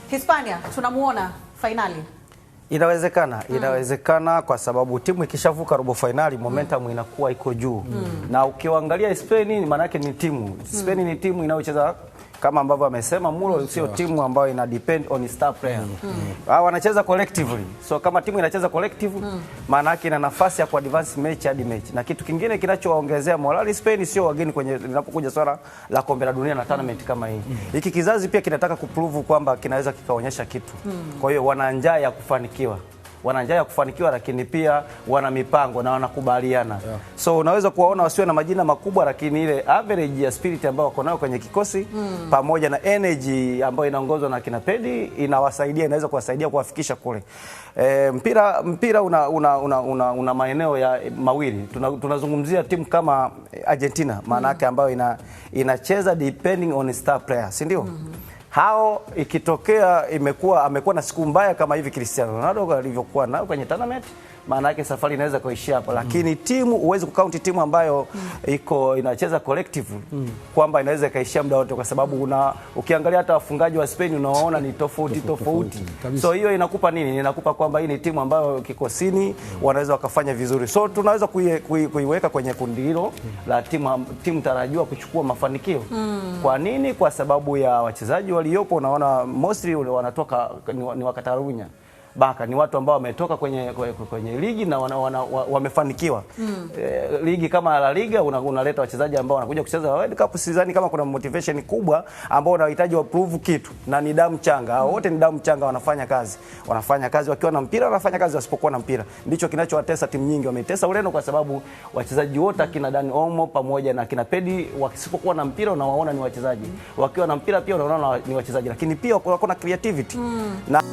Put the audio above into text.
Hispania tunamuona finali. Inawezekana kwa sababu timu ikishavuka robo finali momentum inakuwa iko juu. Na ukiangalia Spain maana yake ni timu. Spain ni timu inayocheza kama ambavyo amesema Mulo, sio timu ambayo ina depend on star player. Wanacheza collectively. So kama timu inacheza collective maana yake ina nafasi ya kuadvance match hadi match. Na kitu kingine kinachowaongezea morali Spain sio wageni kwenye linapokuja swala la kombe la dunia na tournament kama hii. Hiki kizazi pia kinataka kuprove kwamba kinaweza kikaonyesha kitu. Kwa hiyo wana njaa ya kufanikiwa. Wana njaa ya kufanikiwa, lakini pia wana mipango na wanakubaliana. So unaweza kuwaona wasiwe na majina makubwa, lakini ile average ya spirit ambayo wako nayo kwenye kikosi pamoja na energy ambayo inaongozwa na kina Pedi inaweza kuwasaidia kuwafikisha kule. Mpira una maeneo ya mawili. Tunazungumzia timu kama Argentina maana yake ambayo inacheza depending on star player, si ndio? Hao ikitokea amekuwa na siku mbaya kama hivi Cristiano Ronaldo alivyokuwa nao kwenye tournament, maana yake safari inaweza kuishia hapo. Lakini timu huwezi kukaunti timu ambayo inacheza collective kwamba inaweza kaishia muda wote, kwa sababu ukiangalia hata wafungaji wa Spain unaona ni tofauti. So hiyo inakupa nini? Inakupa kwamba hii ni timu ambayo kikosini wanaweza wakafanya vizuri. So tunaweza kuiweka kwenye kundi hilo la timu tarajiwa kuchukua mafanikio. Kwa nini? Kwa sababu ya wachezaji waliopo. Unaona mostly wanatoka ni wa Katalunya. Baka ni watu ambao wametoka kwenye ligi na wamefanikiwa. Ligi kama La Liga unaleta wachezaji ambao wanakuja kucheza World Cup, sidhani kama kuna motivation kubwa ambao wanahitaji wa prove kitu, na ni damu changa. Wote ni damu changa, wanafanya kazi wakiwa na mpira, wanafanya kazi wasipokuwa na mpira. Ndicho kinachowatesa timu nyingi. Wametesa Ureno kwa sababu wachezaji wote kina Dani Olmo pamoja na kina Pedi wasipokuwa na mpira unawaona ni wachezaji, wakiwa na mpira pia unaona ni wachezaji, lakini pia wako na creativity. Na